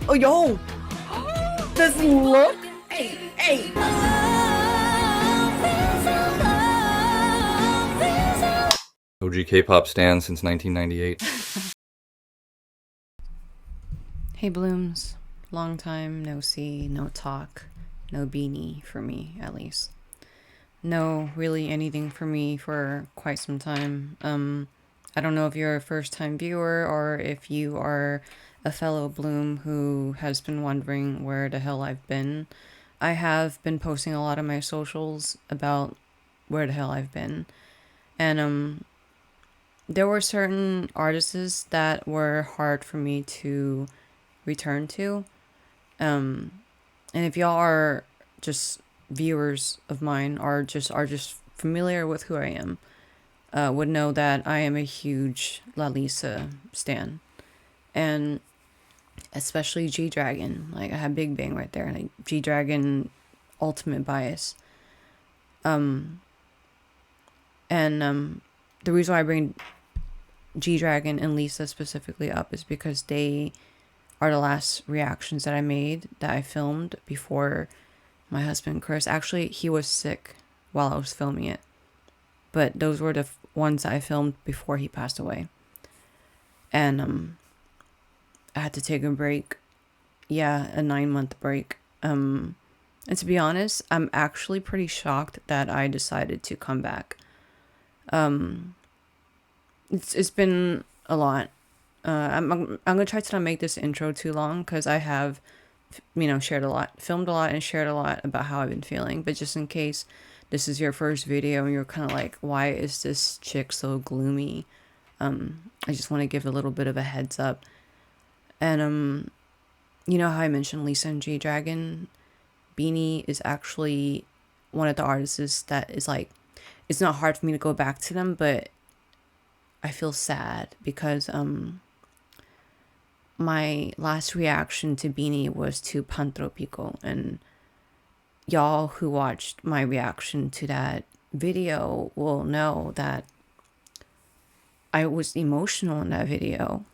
Oh, yo! This look! Hey, hey! OG K-pop stan since 1998. Hey Blooms, long time no see, no talk, no Bini for me at least. No really anything for me for quite some time. I don't know if you're a first time viewer or if you are a fellow Bloom who has been wondering where the hell I've been. I have been posting a lot of my socials about where the hell I've been. And there were certain artists that were hard for me to return to. And if y'all are just viewers of mine or just familiar with who I am, would know that I am a huge Lalisa stan. And especially G-Dragon. Like, I have Big Bang right there. Like, G-Dragon ultimate bias. And the reason why I bring G-Dragon and Lisa specifically up is because they are the last reactions that I made, that I filmed before my husband Chris. Actually, he was sick while I was filming it, but those were the ones that I filmed before he passed away. And I had to take a break. Yeah, a 9-month break. And to be honest, I'm actually pretty shocked that I decided to come back. It's been a lot. I'm gonna try to not make this intro too long because I have, shared a lot, filmed a lot, and shared a lot about how I've been feeling. But just in case this is your first video and you're kind of like, why is this chick so gloomy? I just want to give a little bit of a heads up. And you know how I mentioned Lisa and G-Dragon? Bini is actually one of the artists that is like, it's not hard for me to go back to them, but I feel sad because my last reaction to Bini was to Pantropico, and y'all who watched my reaction to that video will know that I was emotional in that video.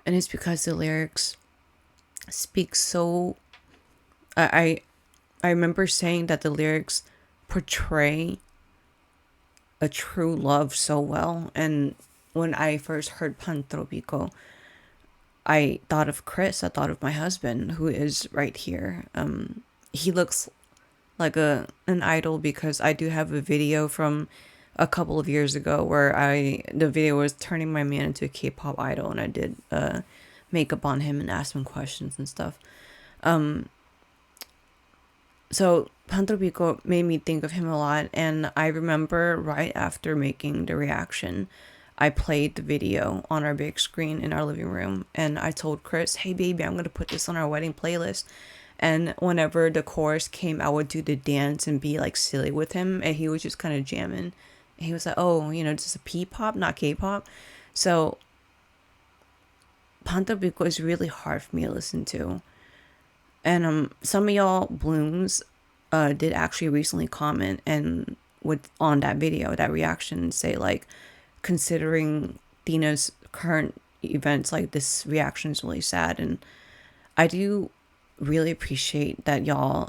And it's because the lyrics speak so... I remember saying that the lyrics portray a true love so well, and when I first heard Pantropico, I thought of Chris. I thought of my husband, who is right here. He looks like an idol because I do have a video from a couple of years ago where the video was turning my man into a K-pop idol, and I did makeup on him and asked him questions and stuff. So Pantropico made me think of him a lot, and I remember right after making the reaction, I played the video on our big screen in our living room, and I told Chris, hey baby, I'm going to put this on our wedding playlist. And whenever the chorus came, I would do the dance and be like silly with him, and he was just kind of jamming. And he was like, oh, this is a P-pop, not K-pop. So Pantropico is really hard for me to listen to. And some of y'all Blooms did actually recently comment and on that video, that reaction, say like, considering xthina's current events, like, this reaction is really sad. And I do really appreciate that y'all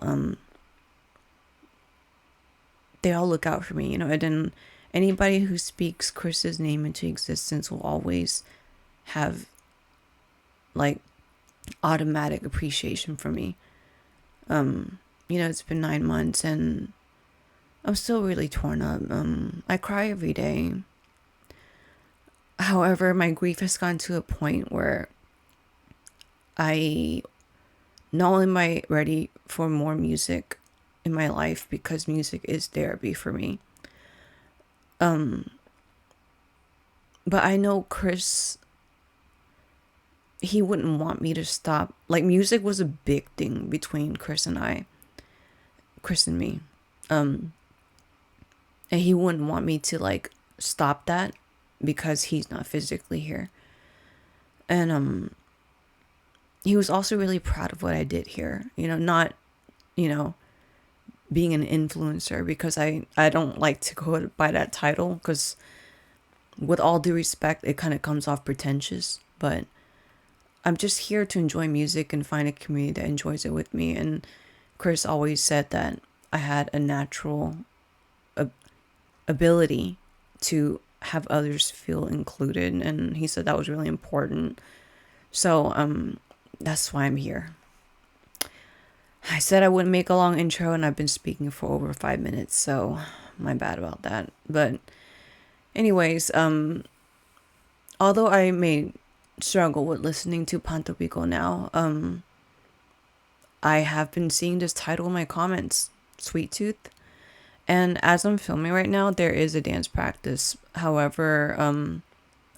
they all look out for me, and then anybody who speaks Chris's name into existence will always have like automatic appreciation for me. It's been 9 months and I'm still really torn up. I cry every day. However, my grief has gotten to a point where I not only am I ready for more music in my life, because music is therapy for me. But I know Chris, he wouldn't want me to stop. Like, music was a big thing between Chris and me. And he wouldn't want me to like stop that because he's not physically here. And he was also really proud of what I did here. Not, being an influencer, because I don't like to go by that title, because with all due respect, it kind of comes off pretentious, but I'm just here to enjoy music and find a community that enjoys it with me. And Chris always said that I had a natural ability to have others feel included, and he said that was really important. So that's why I'm here. I said I wouldn't make a long intro, and I've been speaking for over 5 minutes, so my bad about that. But anyways, although I may struggle with listening to Panto Pico now, I have been seeing this title in my comments, Sweet Tooth. And as I'm filming right now, there is a dance practice. However,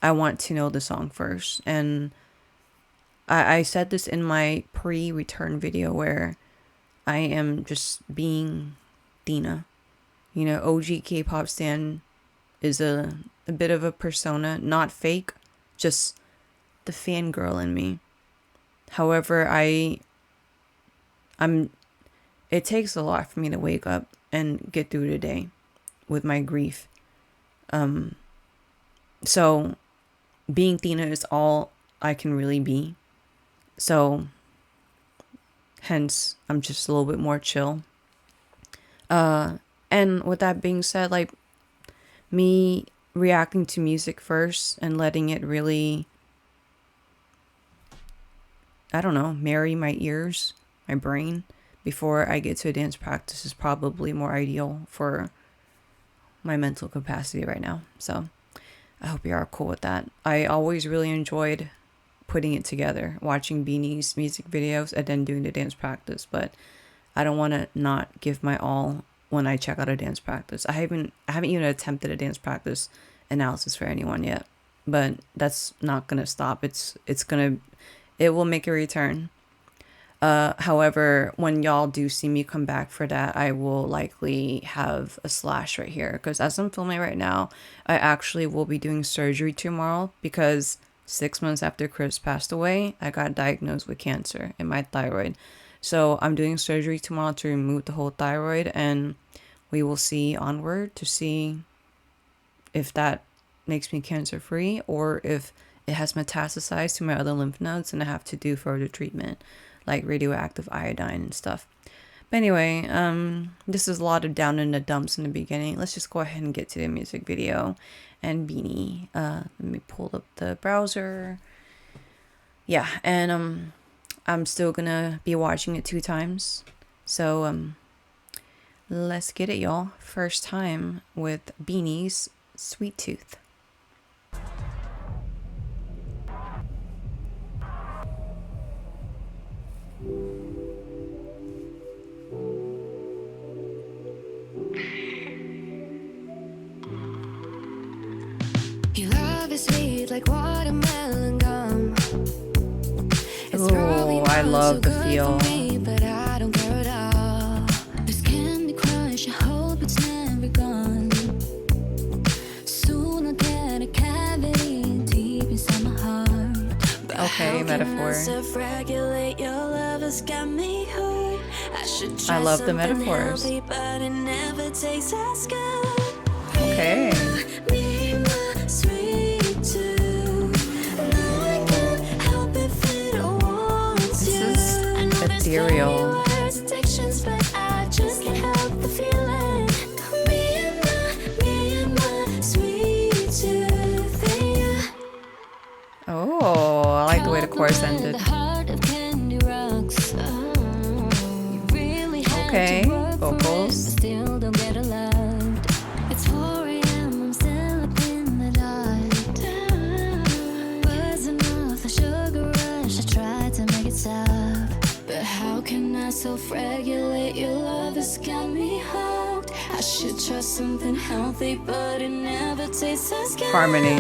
I want to know the song first. And I said this in my pre-return video where I am just being xthina. You know, OG K-pop stan is a bit of a persona, not fake, just the fangirl in me. However, it takes a lot for me to wake up and get through the day with my grief. So being xthina is all I can really be. So hence I'm just a little bit more chill. And with that being said, like, me reacting to music first and letting it really, I don't know, marry my ears, my brain, before I get to a dance practice is probably more ideal for my mental capacity right now. So I hope you are cool with that. I always really enjoyed putting it together, watching Bini's music videos and then doing the dance practice, but I don't want to not give my all when I check out a dance practice. I haven't even attempted a dance practice analysis for anyone yet, but that's not gonna stop. It will make a return. However, when y'all do see me come back for that, I will likely have a slash right here, because as I'm filming right now, I actually will be doing surgery tomorrow, because 6 months after Chris passed away, I got diagnosed with cancer in my thyroid. So I'm doing surgery tomorrow to remove the whole thyroid, and we will see onward to see if that makes me cancer free or if it has metastasized to my other lymph nodes and I have to do further treatment like radioactive iodine and stuff. But anyway, this is a lot of down in the dumps in the beginning. Let's just go ahead and get to the music video and Bini. Let me pull up the browser. Yeah, and I'm still gonna be watching it 2 times. So let's get it, y'all. First time with Bini's Sweet Tooth. Your love is sweet like watermelon gum. Oh, I love the feel. But I don't care at all. This candy crush, I hope it's never gone. Soon I'll get a cavity deep inside my heart. But okay, metaphor. Self-regulate, your love has got me hooked. I love the metaphors. Healthy, but it never tastes as good. Okay. Ethereal. Oh, I like the way the chorus ended. Okay, vocals. Self-regulate, your love has got me hooked. I should try something healthy, but it never tastes as good. Harmony.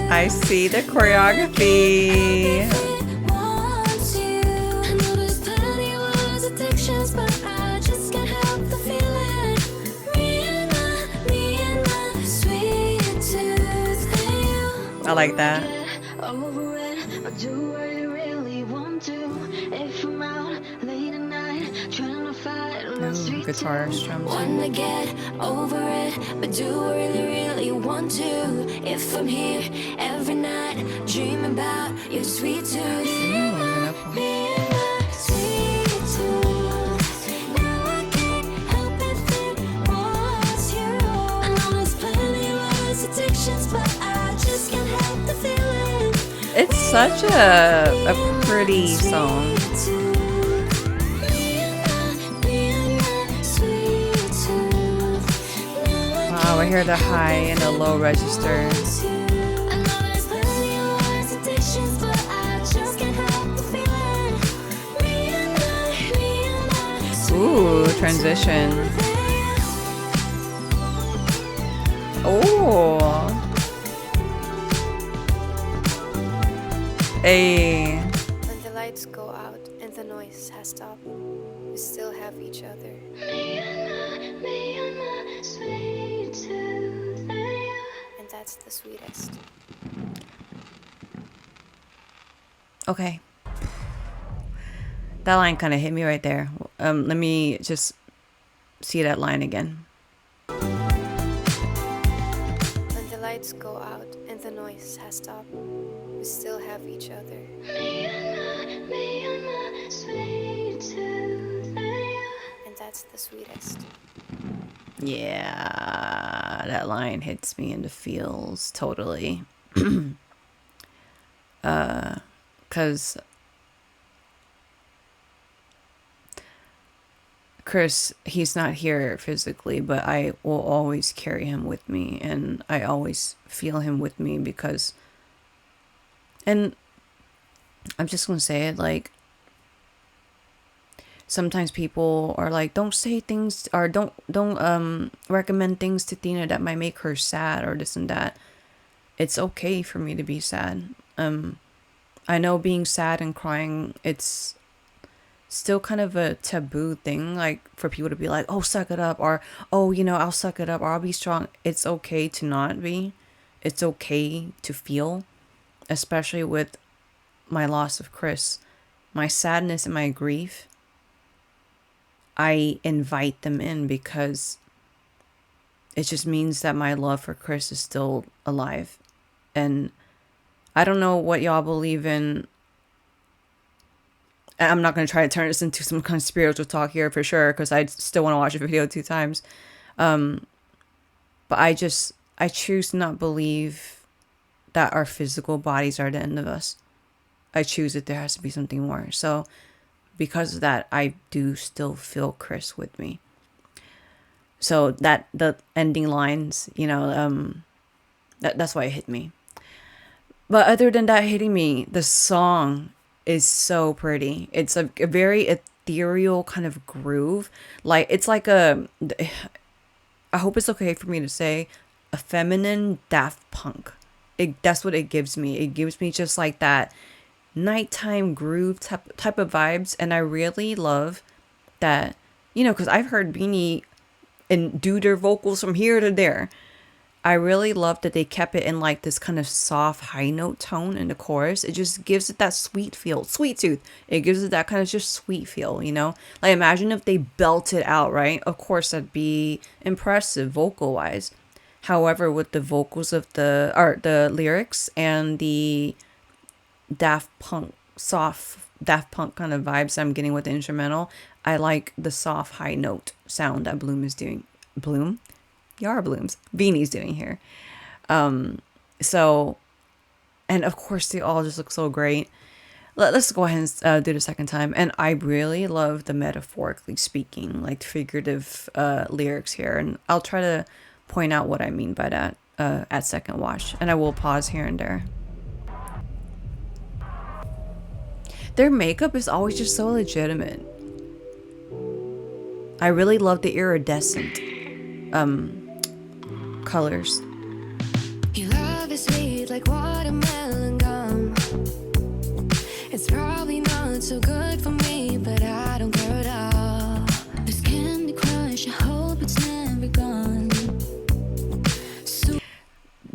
I see the choreography. I like that. Do what you really want to. If I'm out late at night, trying to fight my sweet guitar strums. Wanna get over it, but do I really, really want to? If I'm here every night, dreaming about your sweet tooth. Me and my sweet tooth. Now I can't help it if it was you. I know there's plenty worse addictions, but I just can't help the feeling. It's such a pretty song. Wow, I hear the high and the low register. Ooh, transition. Oh. Hey. When the lights go out and the noise has stopped, we still have each other. And that's the sweetest. Okay. That line kind of hit me right there. Let me just see that line again. When the lights go out and the noise has stopped, we still have each other. And that's the sweetest. Yeah, that line hits me in the feels totally. Cause Chris, he's not here physically, but I will always carry him with me, and I always feel him with me because, and I'm just gonna say it, like, sometimes people are like, don't say things, or don't recommend things to Tina that might make her sad or this and that. It's okay for me to be sad. I know being sad and crying, it's still kind of a taboo thing, like for people to be like, oh, suck it up, or oh, you know, I'll suck it up, or I'll be strong. It's okay to not be. It's okay to feel, especially with my loss of Chris, my sadness and my grief. I invite them in because it just means that my love for Chris is still alive. And I don't know what y'all believe in. I'm not going to try to turn this into some kind of spiritual talk here for sure, because I still want to watch the video 2 times. But I choose to not believe that our physical bodies are the end of us. I choose that there has to be something more. So because of that, I do still feel Chris with me. So that the ending lines, you know, that's why it hit me. But other than that hitting me, the song is so pretty. It's a very ethereal kind of groove. Like, it's like I hope it's okay for me to say, a feminine Daft Punk. That's what it gives me. It gives me just like that nighttime groove type of vibes. And I really love that, you know, because I've heard Bini and do their vocals from here to there. I really love that they kept it in like this kind of soft high note tone in the chorus. It just gives it that sweet feel, sweet tooth. It gives it that kind of just sweet feel, you know? Like, imagine if they belted out, right? Of course, that'd be impressive vocal wise. However, with the vocals of the lyrics and the Daft Punk, soft Daft Punk kind of vibes I'm getting with the instrumental, I like the soft high note sound that Bloom is doing. Bloom? Yara Blooms. Bini's doing here. So, and of course they all just look so great. Let's go ahead and do the second time. And I really love the metaphorically speaking, like figurative lyrics here. And I'll try to point out what I mean by that at second watch. And I will pause here and there. Their makeup is always just so legitimate. I really love the iridescent colors. Your love is sweet like watermelon gum. It's probably not so good for me, but I don't care at all. This Candy Crush, I hope it's never gone. So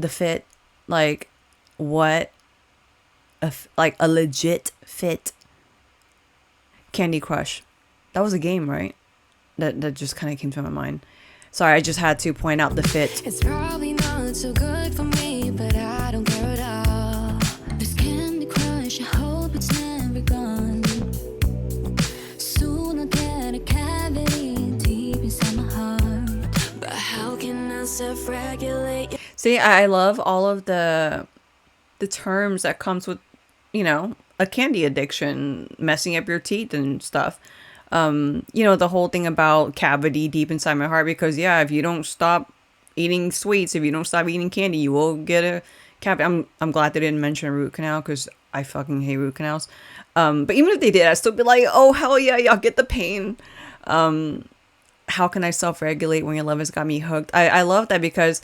The fit, like, what like a legit fit. Candy Crush. That was a game, right? that just kind of came to my mind. Sorry, I just had to point out the fit. It's probably not so good for me, but I don't care at all. This Candy Crush, I hope it's never gone. Soon I'll get a cavity deep inside my heart. But how can I self-regulate? See, I love all of the terms that comes with, you know, a candy addiction, messing up your teeth and stuff. You know, the whole thing about cavity deep inside my heart, because yeah, if you don't stop eating sweets, if you don't stop eating candy, you will get a cavity. I'm glad they didn't mention a root canal, because I fucking hate root canals. But even if they did, I'd still be like, oh hell yeah, y'all get the pain. How can I self-regulate when your love has got me hooked? I love that, because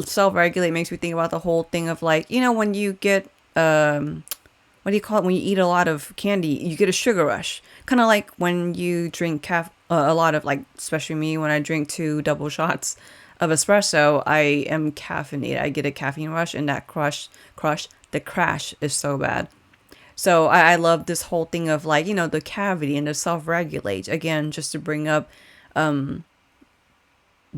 self-regulate makes me think about the whole thing of like, you know, when you get what do you call it, when you eat a lot of candy, you get a sugar rush. Kind of like when you drink a lot of, like, especially me, when I drink 2 double shots of espresso, I am caffeinated. I get a caffeine rush, and that the crash is so bad. So I love this whole thing of, like, you know, the cavity and the self-regulate. Again, just to bring up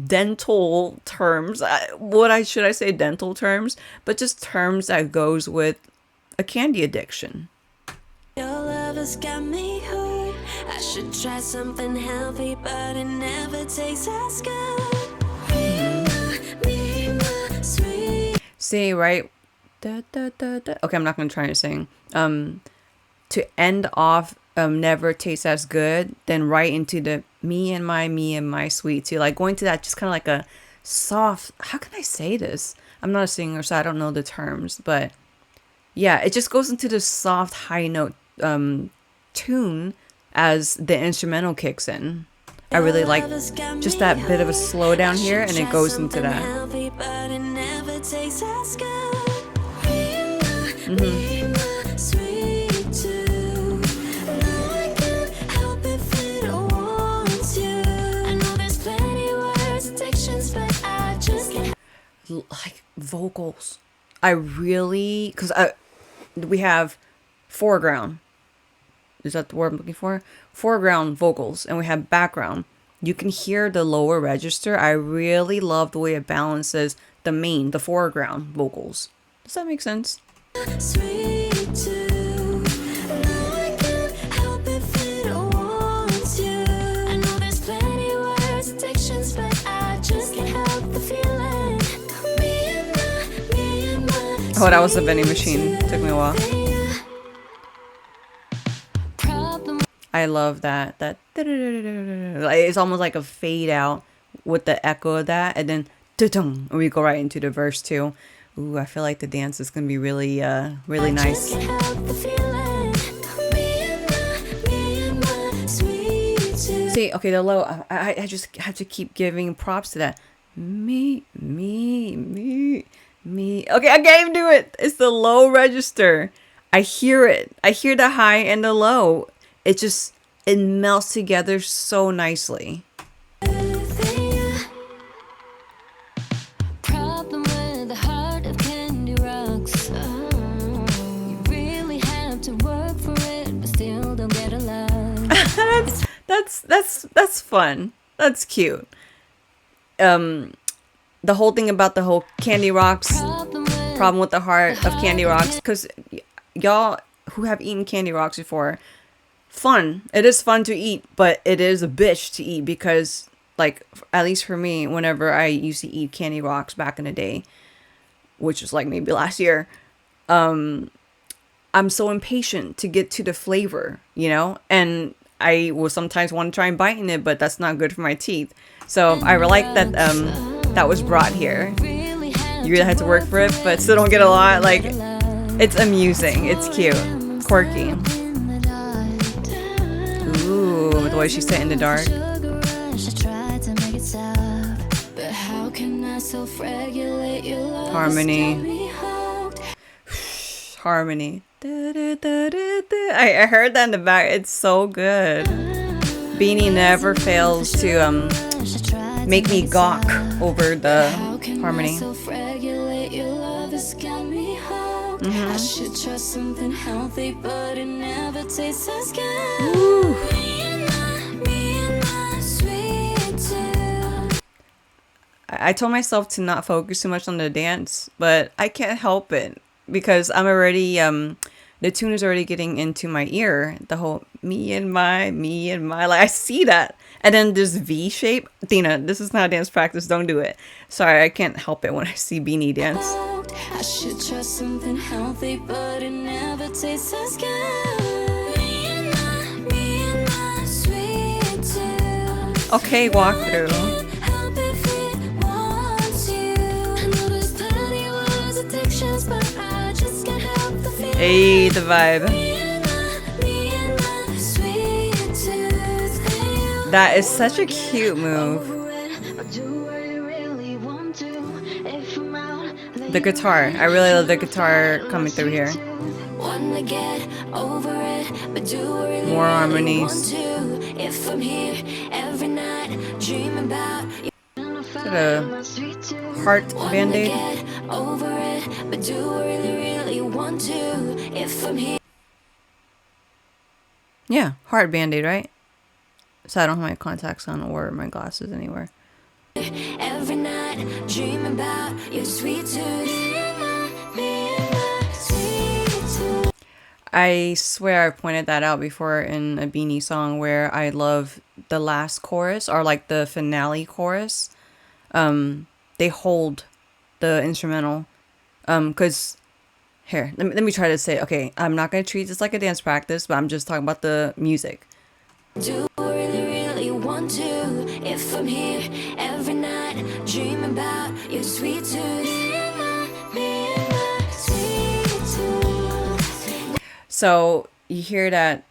dental terms. Should I say dental terms? But just terms that goes with a candy addiction. Your love has got me hooked. I should try something healthy, but it never tastes as good. Sweet. See, right? Da, da, da, da. Okay, I'm not gonna try to sing. To end off never tastes as good, then right into the me and my sweet too. Like going to that just kind of like a soft, how can I say this? I'm not a singer, so I don't know the terms, but yeah, it just goes into the soft high note tune as the instrumental kicks in. I really like just that bit of a slowdown here, and it goes into that. Like vocals, I really, because we have foreground, is that the word I'm looking for? Foreground vocals, and we have background. You can hear the lower register. I really love the way it balances the foreground vocals. Does that make sense? Sweet too. No, I can't help if it wants you. I know there's plenty worse addictions, but I just can't help the feeling. Me and my Oh, that was the vending machine. Took me a while. I love that. It's almost like a fade out with the echo of that, and then and we go right into the verse too. Ooh, I feel like the dance is gonna be really nice. See, okay, the low. I just have to keep giving props to that. Me. Okay, I can't even do it. It's the low register. I hear it. I hear the high and the low. It melts together so nicely. Problem with the heart of candy rocks. You really have to work for it, but still don't get a lot. That's fun. That's cute. The whole thing about the whole candy rocks, problem with the heart of candy rocks, because y'all who have eaten candy rocks before, fun. It is fun to eat, but it is a bitch to eat, because, like, at least for me, whenever I used to eat candy rocks back in the day, which was like maybe last year, I'm so impatient to get to the flavor, you know, and I will sometimes want to try and bite in it, but that's not good for my teeth. So I like that that was brought here. You really had to work for it, but still don't get a lot. Like, it's amusing, it's cute, quirky. Ooh, the way she sat in the dark. Harmony. Harmony. I heard that in the back. It's so good. Bini never fails to make me gawk over the harmony. I should try something healthy, but it never tastes as good. Ooh. Me and my sweet I told myself to not focus too much on the dance, but I can't help it because I'm already the tune is already getting into my ear. The whole me and my, like I see that. And then this V shape. Tina, this is not dance practice. Don't do it. Sorry, I can't help it when I see Bini dance. I should try something healthy, but it never tastes as good. Me and my sweet tooth. Okay, walk through. Help if it wants you. I know there's plenty worse addictions, but I just can't help the feeling. Hey, the vibe. Me and my sweet tooth. That is such a cute move. The guitar. I really love the guitar coming through here. Wanna get over it, but do I really, More really harmonies. want to? If I'm here every night, dreaming about you. Is that a heart band-aid? Get over it, but do I really, really want to? If I'm here Yeah, heart band-aid, right? So I don't have my contacts on or my glasses anywhere. every night, dreaming about your sweet tooth. Me and my sweet tooth. I swear I pointed that out before in a Bini song where I love the last chorus or like the finale chorus. They hold the instrumental. Cause here, let me try to say, okay, I'm not gonna treat this like a dance practice, but I'm just talking about the music. Do I really, really want to? If I'm here every night, dreaming about your sweet tooth. Me and my sweet tooth. So you hear that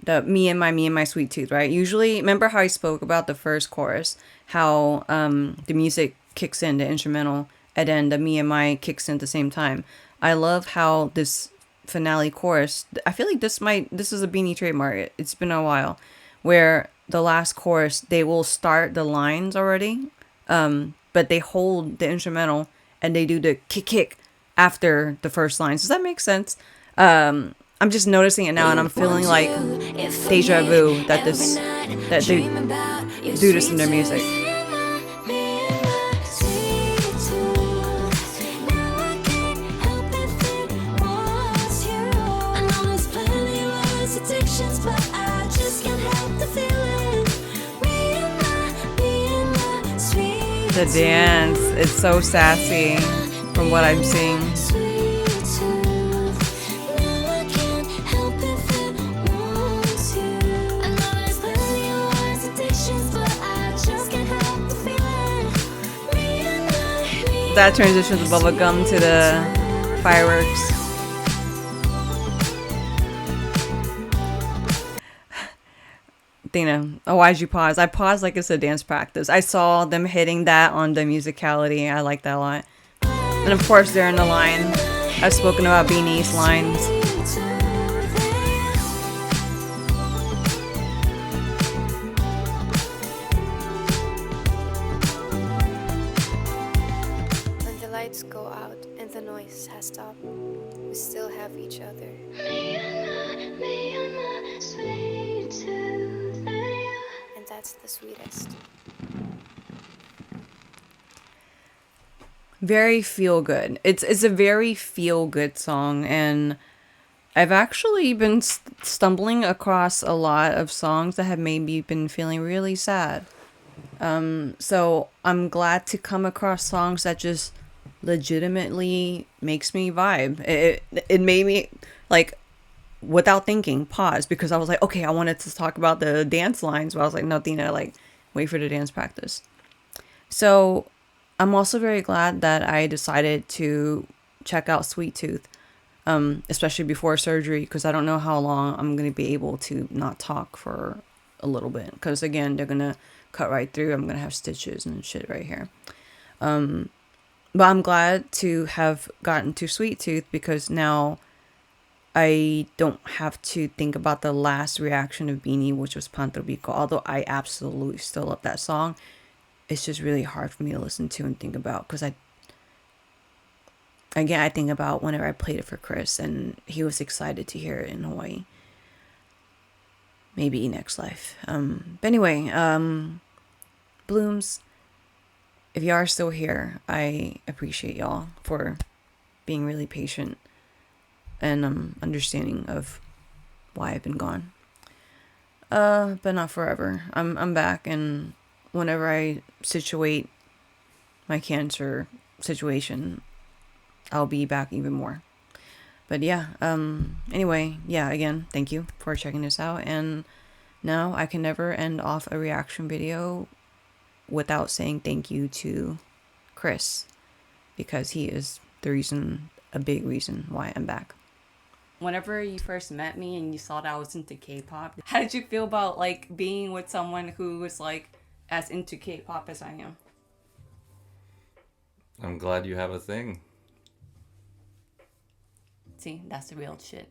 the me and my sweet tooth, right? Usually, remember how I spoke about the first chorus, how the music kicks in, the instrumental, and then the me and my kicks in at the same time. I love how this finale chorus, I feel like this is a Bini trademark. It's been a while, where the last chorus they will start the lines already, but they hold the instrumental and they do the kick after the first lines. Does that make sense? I'm just noticing it now, and I'm feeling like deja vu that they do this in their music. The dance, it's so sassy from what I'm seeing. That transitions the bubblegum to the fireworks. Dana, oh, why'd you pause? I paused like it's a dance practice. I saw them hitting that on the musicality. I like that a lot. And of course, they're in the line. I've spoken about Bini's lines. When the lights go out and the noise has stopped, we still have each other. Me and my sweet tooth. And that's the sweetest. Very feel good. It's a very feel good song, and I've actually been stumbling across a lot of songs that have made me been feeling really sad. So I'm glad to come across songs that just legitimately makes me vibe. It made me like, without thinking, pause, because I was like, okay, I wanted to talk about the dance lines, but I was like, no, Tina, like, wait for the dance practice. So I'm also very glad that I decided to check out Sweet Tooth, especially before surgery, because I don't know how long I'm going to be able to not talk for a little bit, because again, they're going to cut right through. I'm going to have stitches and shit right here. But I'm glad to have gotten to Sweet Tooth, because now I don't have to think about the last reaction of Bini, which was Pantrobico. Although I absolutely still love that song, it's just really hard for me to listen to and think about, because I think about whenever I played it for Chris and he was excited to hear it in Hawaii. Maybe next life. But anyway, Blooms, if y'all are still here, I appreciate y'all for being really patient and understanding of why I've been gone. But not forever. I'm back, and whenever I situate my cancer situation, I'll be back even more. But yeah, anyway, yeah, again, thank you for checking this out. And now I can never end off a reaction video without saying thank you to Chris, because he is the reason, a big reason why I'm back. Whenever you first met me and you saw that I was into K-pop, how did you feel about like being with someone who was like as into K-pop as I am? I'm glad you have a thing. See, that's the real shit.